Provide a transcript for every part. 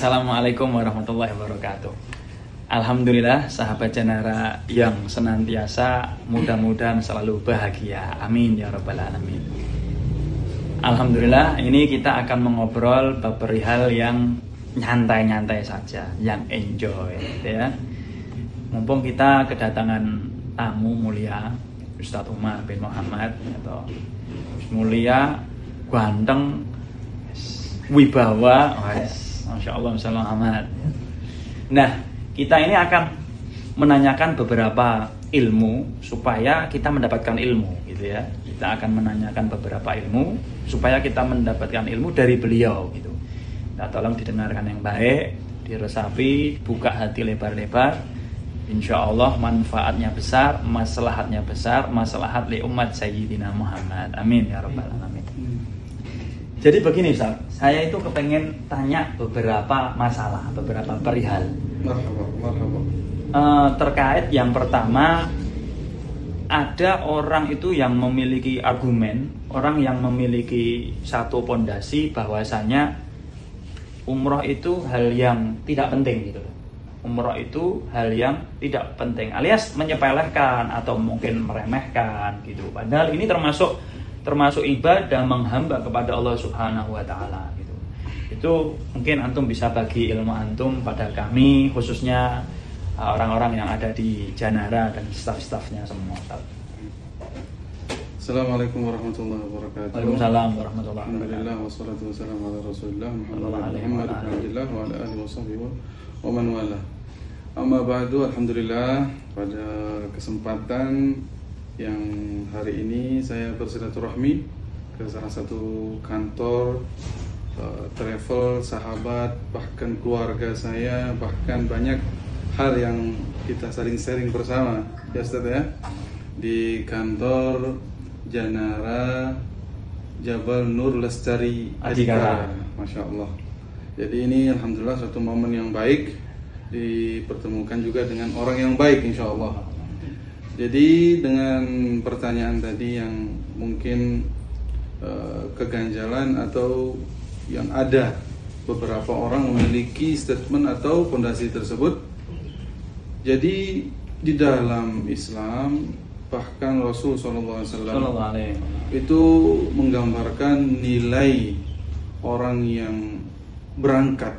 Assalamualaikum warahmatullahi wabarakatuh. Alhamdulillah sahabat Janara yang senantiasa mudah-mudahan selalu bahagia. Amin ya rabbal alamin. Alhamdulillah ini kita akan mengobrol perihal yang nyantai-nyantai saja, yang enjoy gitu ya. Mumpung kita kedatangan tamu mulia Ustadz Umar bin Muhammad atau mulia, ganteng, wibawa, Masya Allah, Muhammad. Nah, kita ini akan menanyakan beberapa ilmu supaya kita mendapatkan ilmu, gitu ya. Kita akan menanyakan beberapa ilmu supaya kita mendapatkan ilmu dari beliau, gitu. Nah, tolong didengarkan yang baik, diresapi, buka hati lebar-lebar. Insya Allah manfaatnya besar, maslahatnya besar, maslahat li umat Sayyidina Muhammad. Amin ya rabbal alamin. Jadi begini Ustaz, saya itu kepengen tanya beberapa masalah, beberapa perihal. Terkait yang pertama, ada orang itu yang memiliki argumen, orang yang memiliki satu pondasi bahwasanya umroh itu hal yang tidak penting gitu. Umroh itu hal yang tidak penting, alias menyepelekan atau mungkin meremehkan gitu. Padahal ini termasuk ibadah menghamba kepada Allah Subhanahu wa taala gitu. Itu mungkin antum bisa bagi ilmu antum pada kami, khususnya orang-orang yang ada di Janara dan staf-stafnya semua. Assalamualaikum warahmatullahi wabarakatuh. Waalaikumsalam warahmatullahi wabarakatuh. Alhamdulillah wassalatu wassalamu ala Rasulillah Muhammad bin Abdullah wa ala alihi washabbihi wa man wala. Amma ba'du, alhamdulillah pada kesempatan yang hari ini saya bersilaturahmi ke salah satu kantor travel, sahabat, bahkan keluarga saya, bahkan banyak hal yang kita saling sharing bersama ya Ustaz ya, di kantor Janara Jabal Nur Lestari Adhikara. Masya Allah. Jadi ini alhamdulillah suatu momen yang baik, dipertemukan juga dengan orang yang baik insya Allah. Jadi dengan pertanyaan tadi yang mungkin keganjalan atau yang ada beberapa orang memiliki statement atau fondasi tersebut. Jadi di dalam Islam bahkan Rasul SAW itu menggambarkan nilai orang yang berangkat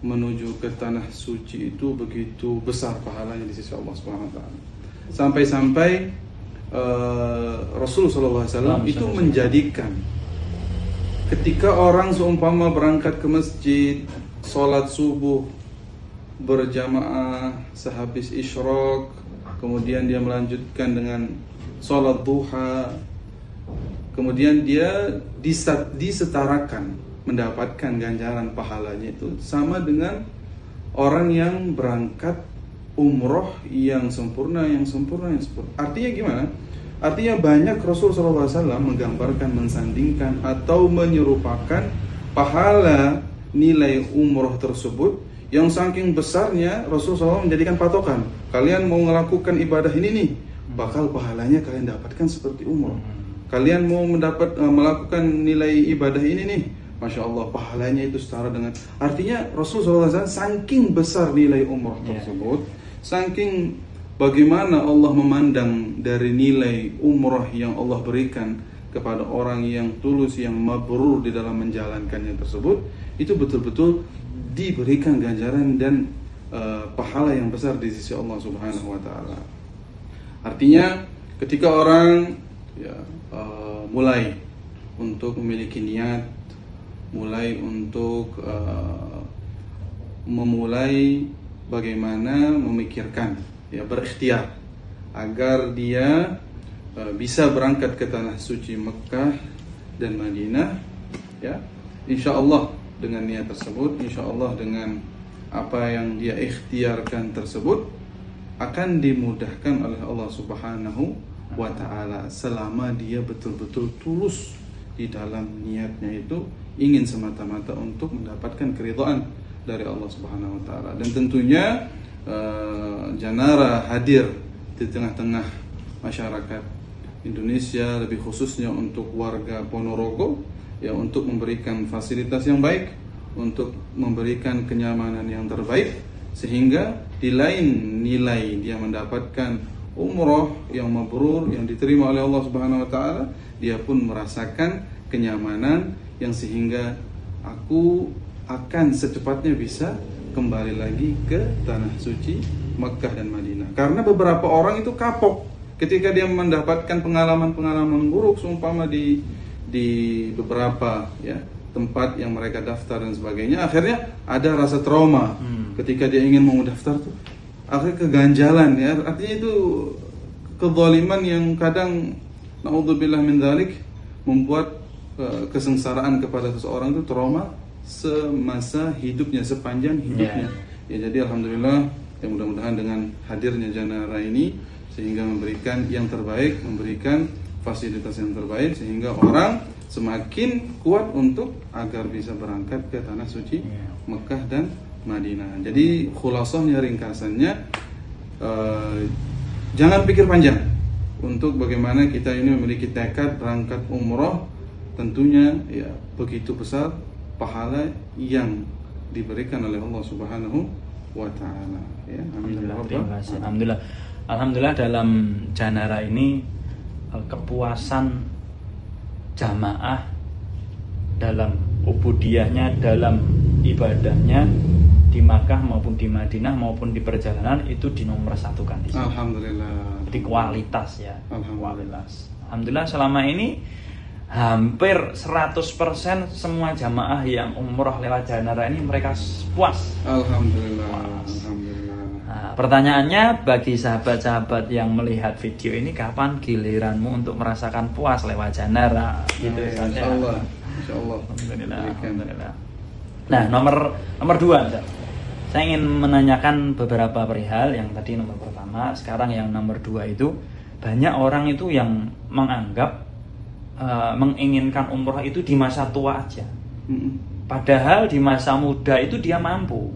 menuju ke tanah suci itu begitu besar pahalanya di sisi Allah Subhanahu wa taala. Sampai-sampai Rasulullah SAW itu menjadikan ketika orang seumpama berangkat ke masjid, sholat subuh berjamaah sehabis isyraq, kemudian dia melanjutkan dengan sholat duha, kemudian dia disetarakan mendapatkan ganjaran pahalanya itu sama dengan orang yang berangkat umroh yang sempurna. Artinya gimana? Artinya banyak Rasulullah SAW menggambarkan, mensandingkan atau menyerupakan pahala nilai umroh tersebut yang saking besarnya Rasulullah SAW menjadikan patokan. Kalian mau melakukan ibadah ini nih, bakal pahalanya kalian dapatkan seperti umroh. Kalian mau melakukan nilai ibadah ini nih, Masya Allah pahalanya itu setara dengan. Artinya Rasulullah SAW saking besar nilai umroh tersebut, saking bagaimana Allah memandang dari nilai umroh yang Allah berikan kepada orang yang tulus, yang mabrur di dalam menjalankannya tersebut, itu betul-betul diberikan ganjaran dan pahala yang besar di sisi Allah Subhanahu wa taala. Artinya ketika orang mulai untuk memiliki niat, mulai untuk memulai bagaimana memikirkan, berikhtiar agar dia bisa berangkat ke tanah suci Mekah dan Madinah, insya Allah dengan niat tersebut, insya Allah dengan apa yang dia ikhtiarkan tersebut akan dimudahkan oleh Allah Subhanahu wa ta'ala selama dia betul-betul tulus di dalam niatnya itu ingin semata-mata untuk mendapatkan keridhaan dari Allah Subhanahu wa ta'ala. Dan tentunya Janara hadir di tengah-tengah masyarakat Indonesia, lebih khususnya untuk warga Ponorogo, untuk memberikan fasilitas yang baik, untuk memberikan kenyamanan yang terbaik, sehingga di lain nilai dia mendapatkan umroh yang mabrur yang diterima oleh Allah Subhanahu wa taala, dia pun merasakan kenyamanan yang sehingga aku akan secepatnya bisa kembali lagi ke tanah suci Mekah dan Madinah. Karena beberapa orang itu kapok ketika dia mendapatkan pengalaman-pengalaman buruk seumpama di beberapa ya tempat yang mereka daftar dan sebagainya, akhirnya ada rasa trauma ketika dia ingin mau daftar tuh, akhirnya keganjalan ya. Artinya itu kezaliman yang kadang naudzubillah min dzalik membuat kesengsaraan kepada seseorang itu trauma semasa hidupnya, sepanjang hidupnya. Ya, jadi alhamdulillah ya, mudah-mudahan dengan hadirnya Janara ini sehingga memberikan yang terbaik, memberikan fasilitas yang terbaik sehingga orang semakin kuat untuk agar bisa berangkat ke tanah suci Mekah dan Madinah. Jadi khulasahnya, ringkasannya, jangan pikir panjang untuk bagaimana kita ini memiliki tekad berangkat umroh. Tentunya ya begitu besar pahala yang diberikan oleh Allah Subhanahu wa taala ya. Alhamdulillah, terima kasih. Alhamdulillah dalam Janara ini kepuasan jamaah dalam ubudiyahnya, dalam ibadahnya di Makkah maupun di Madinah maupun di perjalanan itu dinomor-satukan di sini. Alhamdulillah. Di kualitas ya. Alhamdulillah. Alhamdulillah selama ini hampir 100% semua jamaah yang umroh lewat Janara ini mereka puas. Alhamdulillah. Puas. Alhamdulillah. Nah, pertanyaannya bagi sahabat-sahabat yang melihat video ini, kapan giliranmu untuk merasakan puas lewat Janara? Gitu saja. Insyaallah. Insyaallah. Alhamdulillah. Nah, nomor 2, saya ingin menanyakan beberapa perihal. Yang tadi nomor pertama, sekarang yang nomor 2 itu banyak orang itu yang menganggap menginginkan umroh itu di masa tua aja. Padahal di masa muda itu dia mampu.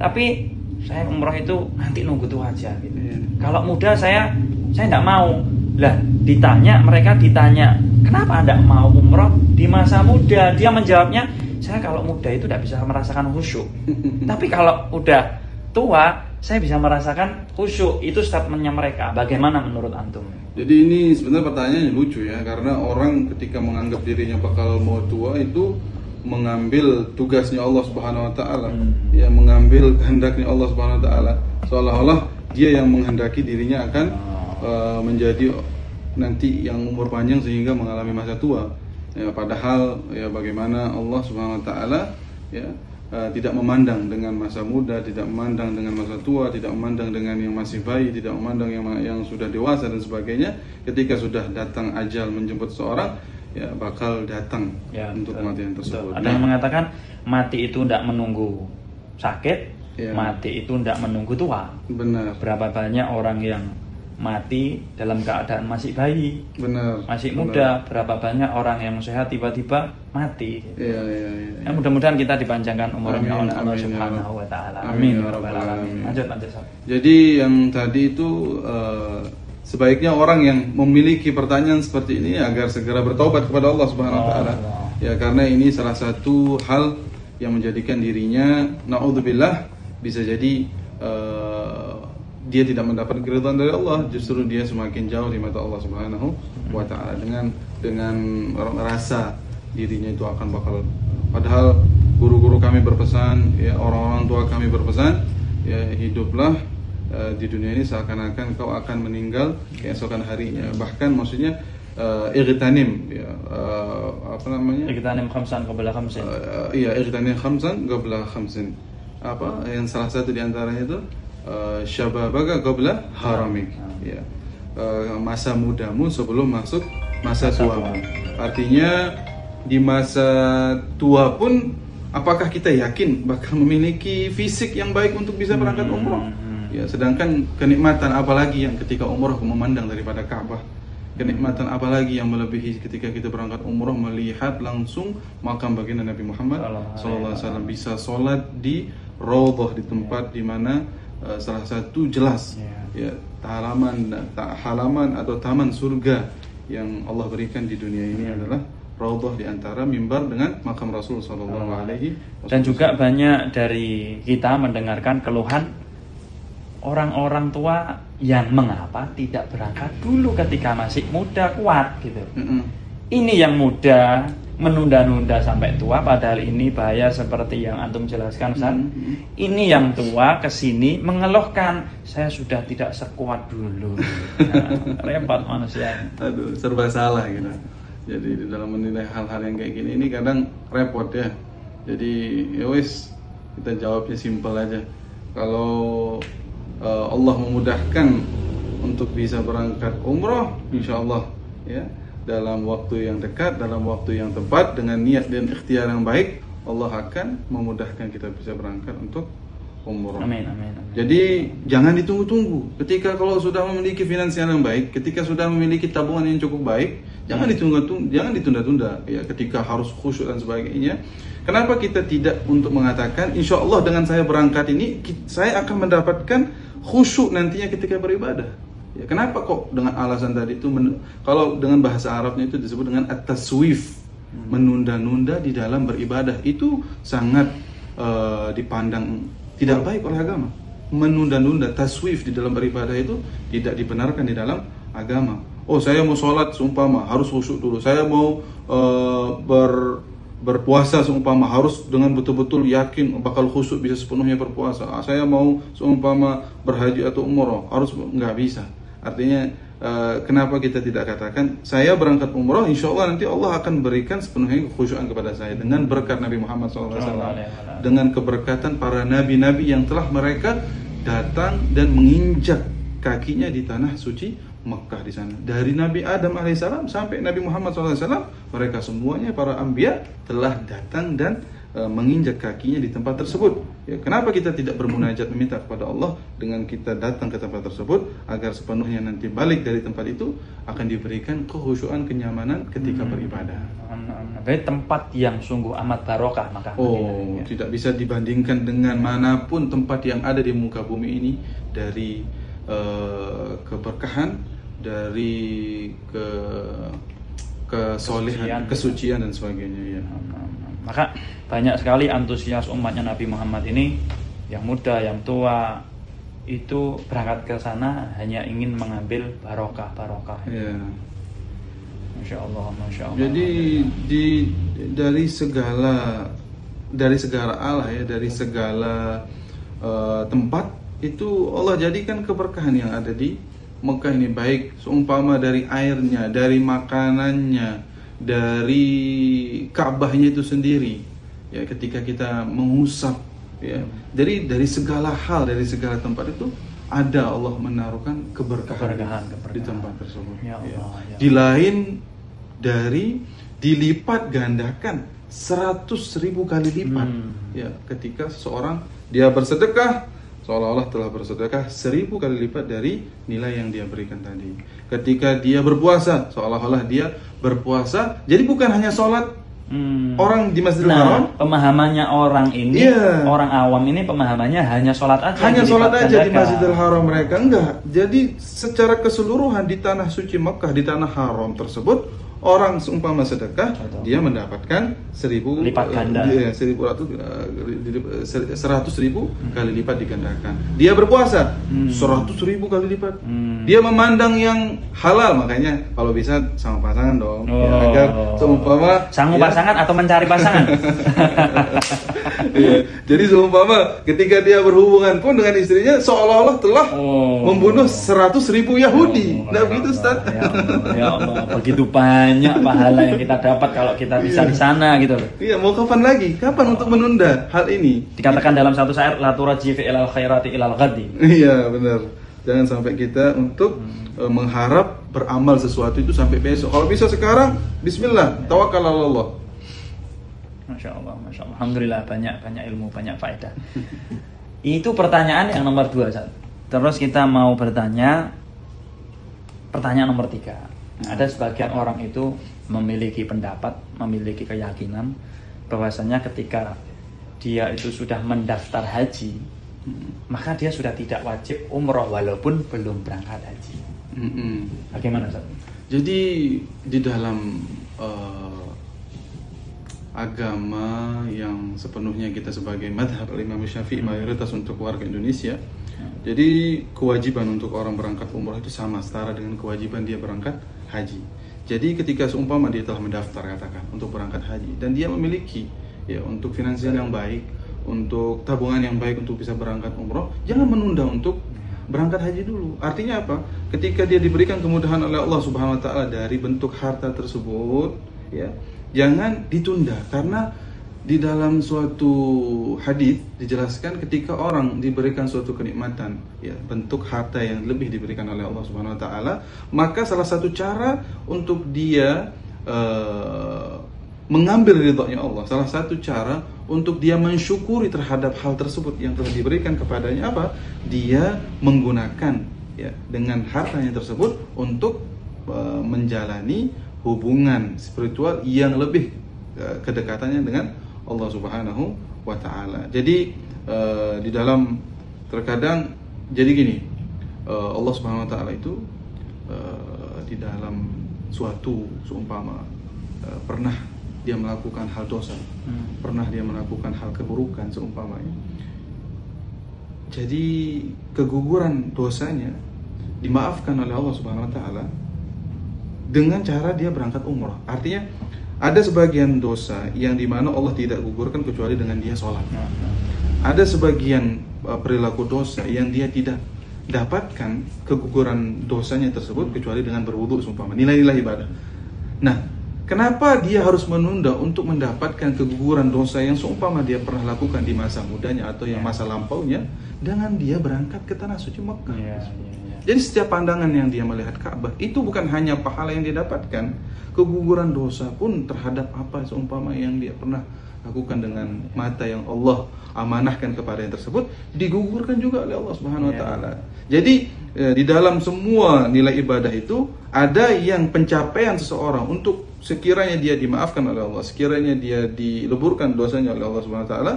Tapi saya umroh itu nanti nunggu tua aja gitu. Kalau muda saya tidak mau. Lah mereka ditanya, kenapa Anda mau umroh di masa muda? Dia menjawabnya, saya kalau muda itu tidak bisa merasakan khusyuk. Tapi kalau udah tua, saya bisa merasakan khusyuk. Itu statementnya mereka. Bagaimana menurut antum? Jadi ini sebenarnya pertanyaannya lucu ya, karena orang ketika menganggap dirinya bakal mau tua itu mengambil tugasnya Allah Subhanahu wa taala, ya mengambil kehendaknya Allah Subhanahu wa taala, seolah-olah dia yang menghendaki dirinya akan menjadi nanti yang umur panjang sehingga mengalami masa tua. Ya, padahal ya bagaimana Allah Subhanahu wa taala ya tidak memandang dengan masa muda, tidak memandang dengan masa tua, tidak memandang dengan yang masih bayi, tidak memandang yang sudah dewasa dan sebagainya. Ketika sudah datang ajal menjemput seorang, ya bakal datang ya, untuk kematian tersebut. Ada yang mengatakan mati itu tidak menunggu sakit, ya. Mati itu tidak menunggu tua. Benar. Berapa banyak orang yang mati dalam keadaan masih bayi, benar, masih muda. Berapa banyak orang yang sehat tiba-tiba mati. Iya. Ya, mudah-mudahan kita dipanjangkan umurnya oleh Allah Subhanahu wa taala. Amin. Lanjut. Jadi yang tadi itu sebaiknya orang yang memiliki pertanyaan seperti ini agar segera bertobat kepada Allah Subhanahu wa taala. Ya, karena ini salah satu hal yang menjadikan dirinya naudzubillah bisa jadi dia tidak mendapat keridhaan dari Allah, justru dia semakin jauh di mata Allah Subhanahu wa taala dengan rasa dirinya itu akan bakal, padahal guru-guru kami berpesan, ya orang-orang tua kami berpesan, ya hiduplah di dunia ini seakan-akan kau akan meninggal keesokan harinya. Bahkan maksudnya igtanim ya apa namanya? Igtanim khamsan qabla khamsin. Iya, igtanim khamsan qabla khamsin. Apa yang salah satu di antaranya itu syababaka qabla haramik, ya masa mudamu sebelum masuk masa tuamu. Artinya di masa tua pun apakah kita yakin bakal memiliki fisik yang baik untuk bisa berangkat umroh? Ya, sedangkan kenikmatan apalagi yang ketika umroh memandang daripada Ka'bah. Kenikmatan apalagi yang melebihi ketika kita berangkat umroh melihat langsung makam baginda Nabi Muhammad sallallahu alaihi wasallam, bisa sholat di raudhah, di tempat di mana salah satu jelas ya halaman atau taman surga yang Allah berikan di dunia ini adalah raudhah di antara mimbar dengan makam Rasul sallallahu alaihi wasallam. Dan juga banyak dari kita mendengarkan keluhan orang-orang tua yang mengapa tidak berangkat dulu ketika masih muda kuat gitu. Ini yang muda menunda-nunda sampai tua, padahal ini bahaya seperti yang antum jelaskan, Ustaz. Ini yang tua kesini mengeluhkan, saya sudah tidak sekuat dulu. Nah, repot manusia. Aduh, serba salah gitu. Jadi di dalam menilai hal-hal yang kayak gini ini kadang repot ya. Jadi ya wis, kita jawabnya simpel aja. Kalau Allah memudahkan untuk bisa berangkat umroh, insya Allah ya, dalam waktu yang dekat, dalam waktu yang tepat, dengan niat dan ikhtiar yang baik, Allah akan memudahkan kita bisa berangkat untuk umroh. Amin, amin, amin. Jadi jangan ditunggu-tunggu. Ketika kalau sudah memiliki finansial yang baik, ketika sudah memiliki tabungan yang cukup baik, jangan ditunda-tunda. Ya, ketika harus khusyuk dan sebagainya. Kenapa kita tidak untuk mengatakan, insya Allah dengan saya berangkat ini, saya akan mendapatkan khusyuk nantinya ketika beribadah. Ya, kenapa kok dengan alasan tadi itu, kalau dengan bahasa Arabnya itu disebut dengan at-taswif, menunda-nunda di dalam beribadah, itu sangat dipandang tidak baik oleh agama. Menunda-nunda, taswif di dalam beribadah itu tidak dibenarkan di dalam agama. Oh, saya mau sholat seumpama harus khusyuk dulu. Saya mau berpuasa seumpama harus dengan betul-betul yakin bakal khusyuk bisa sepenuhnya berpuasa. Saya mau seumpama berhaji atau umroh harus, nggak bisa. Artinya kenapa kita tidak katakan saya berangkat umroh, insya Allah nanti Allah akan berikan sepenuhnya kekhusyuan kepada saya dengan berkat Nabi Muhammad SAW, dengan keberkatan para nabi-nabi yang telah mereka datang dan menginjak kakinya di tanah suci Mekah di sana. Dari Nabi Adam alaihissalam sampai Nabi Muhammad SAW, mereka semuanya para anbiya telah datang dan menginjak kakinya di tempat tersebut. Ya, kenapa kita tidak bermunajat meminta kepada Allah dengan kita datang ke tempat tersebut, agar sepenuhnya nanti balik dari tempat itu akan diberikan kekhusyuan, kenyamanan ketika beribadah. Berarti tempat yang sungguh amat barokah maka. Ya. Tidak bisa dibandingkan dengan manapun tempat yang ada di muka bumi ini, dari keberkahan, dari kesolehan, kesucian dan sebagainya ya. Maka banyak sekali antusias umatnya Nabi Muhammad ini, yang muda, yang tua, itu berangkat ke sana hanya ingin mengambil barokah. Ya. Masya Allah, Masya Allah. Jadi dari segala Allah ya, dari segala tempat itu Allah jadikan keberkahan yang ada di Mekah ini, baik seumpama dari airnya, dari makanannya, dari Ka'bahnya itu sendiri. Ya, ketika kita mengusap ya, dari segala hal, dari segala tempat itu ada Allah menaruhkan keberkahan. Di tempat tersebut. Ya Allah, ya. Di lain dari dilipat gandakan 100.000 kali lipat. Ya, ketika seseorang dia bersedekah, seolah-olah telah bersedekah 1000 kali lipat dari nilai yang dia berikan tadi. Ketika dia berpuasa, seolah-olah dia berpuasa. Jadi bukan hanya sholat orang di Masjidil Haram. Pemahamannya orang ini, orang awam ini pemahamannya hanya sholat aja. Hanya sholat aja di Masjidil Haram, mereka enggak. Jadi secara keseluruhan di tanah suci Mekah, di tanah haram tersebut, orang seumpama sedekah, dia mendapatkan 1000 lipat ganda. 100.000 kali lipat digandakan. Dia berpuasa 100.000 kali lipat. Dia memandang yang halal, makanya kalau bisa sama pasangan dong. Ya, agar seumpama pasangan atau mencari pasangan. Ya, jadi seumpama ketika dia berhubungan pun dengan istrinya seolah-olah telah membunuh 100.000 Yahudi. Nah begitu Ustaz. Ya Allah, begitu banyak pahala yang kita dapat kalau kita bisa di sana gitu. Iya, mau kapan lagi? Kapan untuk menunda hal ini? Dikatakan dalam satu syair, la turajji fi ilal khairati ilal ghadi. Iya, benar. Jangan sampai kita untuk mengharap beramal sesuatu itu sampai besok. Kalau bisa sekarang, bismillah, tawakal Allah. Masya Allah, Masya Allah. Alhamdulillah, banyak ilmu, banyak faedah. Itu pertanyaan yang nomor 2. Terus kita mau bertanya pertanyaan nomor 3. Ada sebagian orang itu memiliki pendapat, memiliki keyakinan bahwasanya ketika dia itu sudah mendaftar haji, maka dia sudah tidak wajib umroh walaupun belum berangkat haji. Bagaimana Ustaz? Jadi di dalam agama yang sepenuhnya kita sebagai madhab Imam Syafi'i mayoritas untuk warga Indonesia. Jadi kewajiban untuk orang berangkat umrah itu sama, setara dengan kewajiban dia berangkat haji. Jadi ketika seumpama dia telah mendaftar katakan untuk berangkat haji dan dia memiliki ya untuk finansial yang baik, untuk tabungan yang baik untuk bisa berangkat umrah, jangan menunda untuk berangkat haji dulu. Artinya apa? Ketika dia diberikan kemudahan oleh Allah Subhanahu wa taala dari bentuk harta tersebut, ya, jangan ditunda, karena di dalam suatu hadis dijelaskan ketika orang diberikan suatu kenikmatan, ya, bentuk harta yang lebih diberikan oleh Allah Subhanahu wa taala, maka salah satu cara untuk dia mengambil ridhonya Allah, salah satu cara untuk dia mensyukuri terhadap hal tersebut yang telah diberikan kepadanya apa? Dia menggunakan ya dengan hartanya tersebut untuk menjalani hubungan spiritual yang lebih kedekatannya dengan Allah Subhanahu wa taala. Jadi di dalam terkadang jadi gini, Allah Subhanahu wa taala itu di dalam suatu seumpama pernah dia melakukan hal dosa, pernah dia melakukan hal keburukan seumpamanya. Jadi keguguran dosanya dimaafkan oleh Allah Subhanahu wa taala dengan cara dia berangkat umrah. Artinya ada sebagian dosa yang dimana Allah tidak gugurkan kecuali dengan dia sholat. Ada sebagian perilaku dosa yang dia tidak dapatkan keguguran dosanya tersebut kecuali dengan berwudu seumpama, nilai-nilai ibadah. Nah, kenapa dia harus menunda untuk mendapatkan keguguran dosa yang seumpama dia pernah lakukan di masa mudanya atau yang masa lampaunya dengan dia berangkat ke tanah suci Mekah? Jadi setiap pandangan yang dia melihat Ka'bah itu bukan hanya pahala yang dia dapatkan, keguguran dosa pun terhadap apa seumpama yang dia pernah lakukan dengan mata yang Allah amanahkan kepada yang tersebut digugurkan juga oleh Allah Subhanahu wa taala. Jadi di dalam semua nilai ibadah itu ada yang pencapaian seseorang untuk sekiranya dia dimaafkan oleh Allah, sekiranya dia dileburkan dosanya oleh Allah Subhanahu wa taala.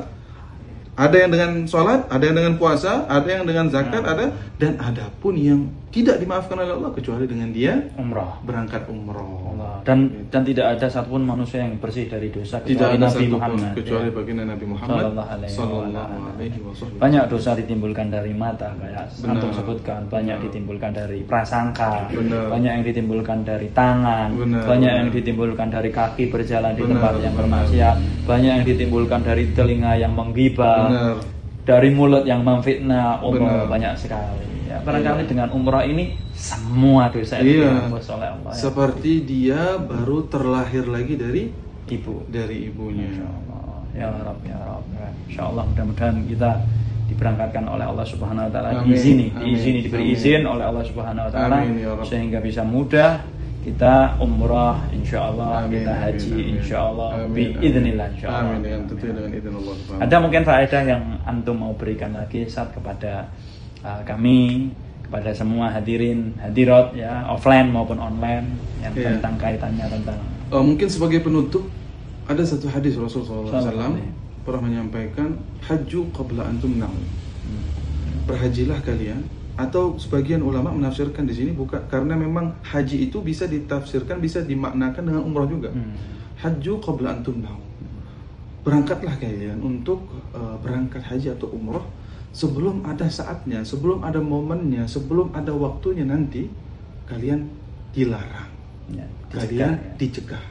Ada yang dengan sholat, ada yang dengan puasa, ada yang dengan zakat, ada, dan ada pun yang tidak dimaafkan oleh Allah kecuali dengan dia berangkat umrah. Dan tidak ada satupun manusia yang bersih dari dosa kecuali Nabi Muhammad, kecuali baginda Nabi Muhammad sallallahu alaihi wasallam. Banyak dosa ditimbulkan dari mata, kayak antum sebutkan, banyak ditimbulkan dari prasangka, banyak yang ditimbulkan dari tangan, banyak yang ditimbulkan dari kaki berjalan di tempat yang bermaksiat, banyak yang ditimbulkan dari telinga yang menggibah, dari mulut yang memfitnah, banyak sekali. Ya, barangkali dengan umrah ini semua dosa itu dihapus oleh Allah. Seperti dia baru terlahir lagi dari ibunya. Ya Rabb, ya Rabb. Insyaallah mudah-mudahan kita diberangkatkan oleh Allah Subhanahu wa taala, diberi izin oleh Allah Subhanahu wa taala sehingga bisa mudah kita umrah insyaallah, kita haji insyaallah, biidznillah insyaallah. Amin, dengan izin Allah Subhanahu. Ada mungkin faedah yang antum mau berikan lagi saat kepada kami, kepada semua hadirin hadirat ya, offline maupun online, yang tentang kaitannya tentang mungkin sebagai penutup ada satu hadis Rasulullah SAW pernah menyampaikan, hajju qabla antum na'u. Berhajilah kalian, atau sebagian ulama menafsirkan di sini bukan, karena memang haji itu bisa ditafsirkan, bisa dimaknakan dengan umrah juga. Hajju qabla antum na'u. Berangkatlah kalian untuk berangkat haji atau umrah sebelum ada saatnya, sebelum ada momennya, sebelum ada waktunya nanti kalian dilarang, kalian dicegah,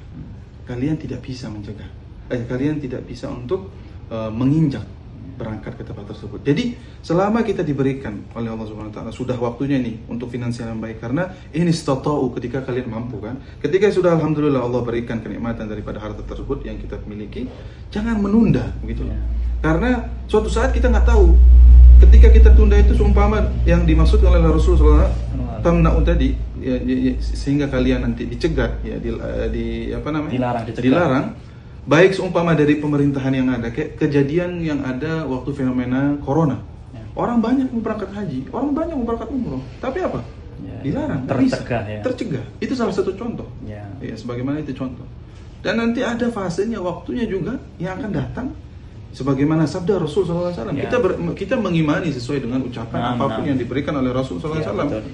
kalian tidak bisa mencegah, kalian tidak bisa untuk menginjak berangkat ke tempat tersebut. Jadi selama kita diberikan oleh Allah Subhanahu wa taala sudah waktunya nih untuk finansial yang baik, karena ini istata'u, ketika kalian mampu kan, ketika sudah alhamdulillah Allah berikan kenikmatan daripada harta tersebut yang kita miliki, jangan menunda begitu. Karena suatu saat kita nggak tahu, ketika kita tunda itu seumpama yang dimaksudkan oleh Rasulullah tamna'u tadi sehingga kalian nanti dicegat ya, dilarang, baik seumpama dari pemerintahan yang ada, kayak kejadian yang ada waktu fenomena corona. Orang banyak mau berangkat haji, orang banyak mau berangkat umroh, tapi apa? Dilarang, tercegah. Itu salah satu contoh. Ya, sebagaimana itu contoh. Dan nanti ada fasenya, waktunya juga yang akan datang. Sebagaimana sabda Rasul SAW, kita mengimani sesuai dengan ucapan apapun yang diberikan oleh Rasul SAW.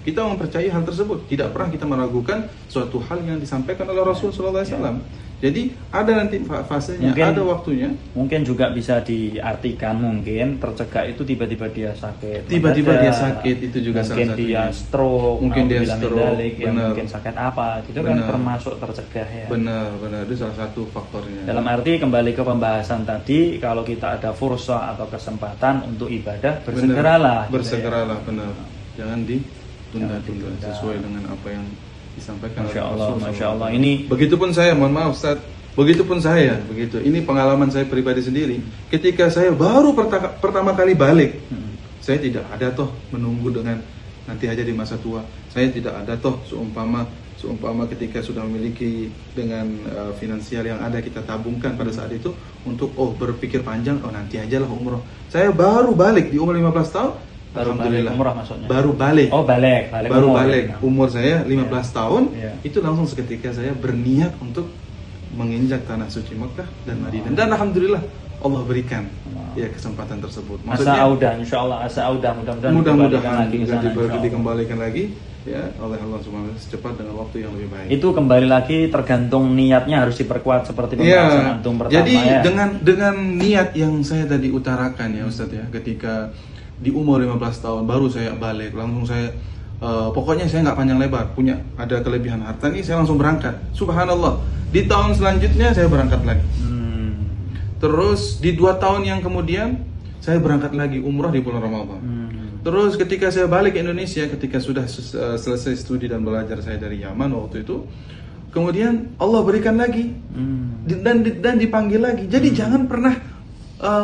Kita mempercayai hal tersebut, tidak pernah kita meragukan suatu hal yang disampaikan oleh Rasul SAW. Jadi ada nanti fasenya, Mungkin- ada waktunya. Mungkin juga bisa diartikan mungkin tercegah itu tiba-tiba dia sakit. Tiba-tiba dia mendadak, sakit, itu juga mungkin salah satunya. dia stroke, Mungkin dia nauzubillah min stroke, dzalik, ya, benar. mungkin sakit apa, itu kan Benar. termasuk tercegah ya. Benar, itu salah satu faktornya. Dalam arti kembali ke pembahasan tadi, kalau kita ada fursah atau kesempatan untuk ibadah, bersegeralah. Benar, gitu ya. bersegeralah, benar. Jangan ditunda-tunda sesuai dengan apa yang disampaikan Masya oleh Allah, Rasul Masya SAW. Allah. Ini Begitupun saya, mohon maaf Ustaz, begitupun saya, begitu. Ini pengalaman saya pribadi sendiri. Ketika saya baru pertama kali balik, saya tidak ada toh menunggu dengan nanti aja di masa tua. Saya tidak ada toh seumpama ketika sudah memiliki dengan finansial yang ada kita tabungkan pada saat itu untuk berpikir panjang, nanti aja lah umroh. Saya baru balik di umur 15 tahun. baru balik Alhamdulillah. umrah maksudnya. Baru balik. Oh, balik Baru umur. balik. Umur saya 15 tahun. Iya. Itu langsung seketika saya berniat untuk menginjak tanah suci Mekah dan Madinah. Dan alhamdulillah Allah berikan ya kesempatan tersebut. Asa audah, insyaallah asa audah, mudah-mudahan Mudah-mudahan dikembalikan lagi ke sana, insyaallah. dikembalikan lagi ya oleh Allah Subhanahu wa taala secepat dengan waktu yang lebih baik. Itu kembali lagi tergantung niatnya harus diperkuat seperti pembahasan Iya. antum pertama Jadi ya. dengan niat yang saya tadi utarakan ya Ustadz ya, ketika di umur 15 tahun baru saya balik, langsung saya pokoknya saya nggak panjang lebar, punya ada kelebihan harta nih, saya langsung berangkat. Subhanallah. Di tahun selanjutnya saya berangkat lagi. Terus di 2 tahun yang kemudian saya berangkat lagi umrah di bulan Ramadan. Terus ketika saya balik ke Indonesia, ketika sudah selesai studi dan belajar saya dari Yaman waktu itu, kemudian Allah berikan lagi dan dipanggil lagi. Jadi jangan pernah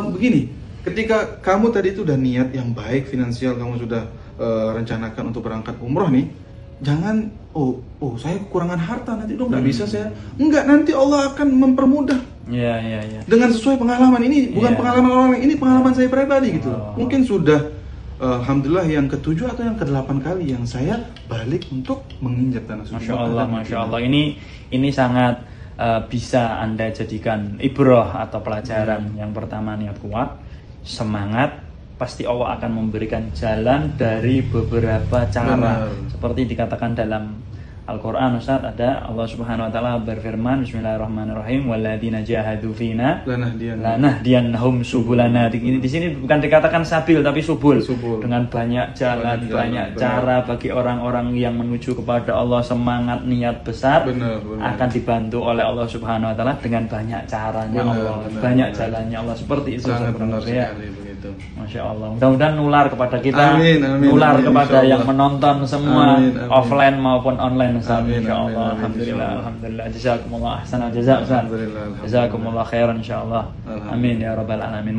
begini, ketika kamu tadi itu udah niat yang baik, finansial kamu sudah rencanakan untuk berangkat umroh nih, jangan saya kekurangan harta nanti dong nggak bisa saya. Enggak, nanti Allah akan mempermudah. Iya. Dengan sesuai pengalaman ini, bukan Iya. pengalaman orang lain, ini pengalaman saya pribadi gitu. Oh. Mungkin sudah alhamdulillah yang ke-7 atau yang ke-8 kali yang saya balik untuk menginjak tanah suci. Masya Allah, Masya Allah. Ini sangat bisa Anda jadikan ibrah atau pelajaran. Yang pertama, niat kuat, semangat, pasti Allah akan memberikan jalan dari beberapa cara. Benar. Seperti dikatakan dalam Al-Quran, Ustaz, ada Allah Subhanahu wa taala berfirman, Bismillahirrahmanirrahim, walladzina jahadu fina lanahdiyannahum subulana. Di sini bukan dikatakan sabil tapi subul. Dengan banyak jalan, banyak cara bagi orang-orang yang menuju kepada Allah, semangat, niat besar, Benar. akan dibantu oleh Allah Subhanahu wa taala dengan banyak caranya Allah, banyak jalannya Allah, seperti itu. Sangat benar ya. sekali begitu. Masya Allah. Mudah-mudahan nular kepada kita, Amin, nular amin, kepada insya yang Allah. menonton semua, Amin. offline maupun online. Amin, Insya Allah. amin, Alhamdulillah. insya Allah. Alhamdulillah. Jazakumullah ahsanal jazaa. Alhamdulillah, alhamdulillah. Jazakumullah khairan insyaallah. Alhamdulillah. Amin ya rabbal alamin.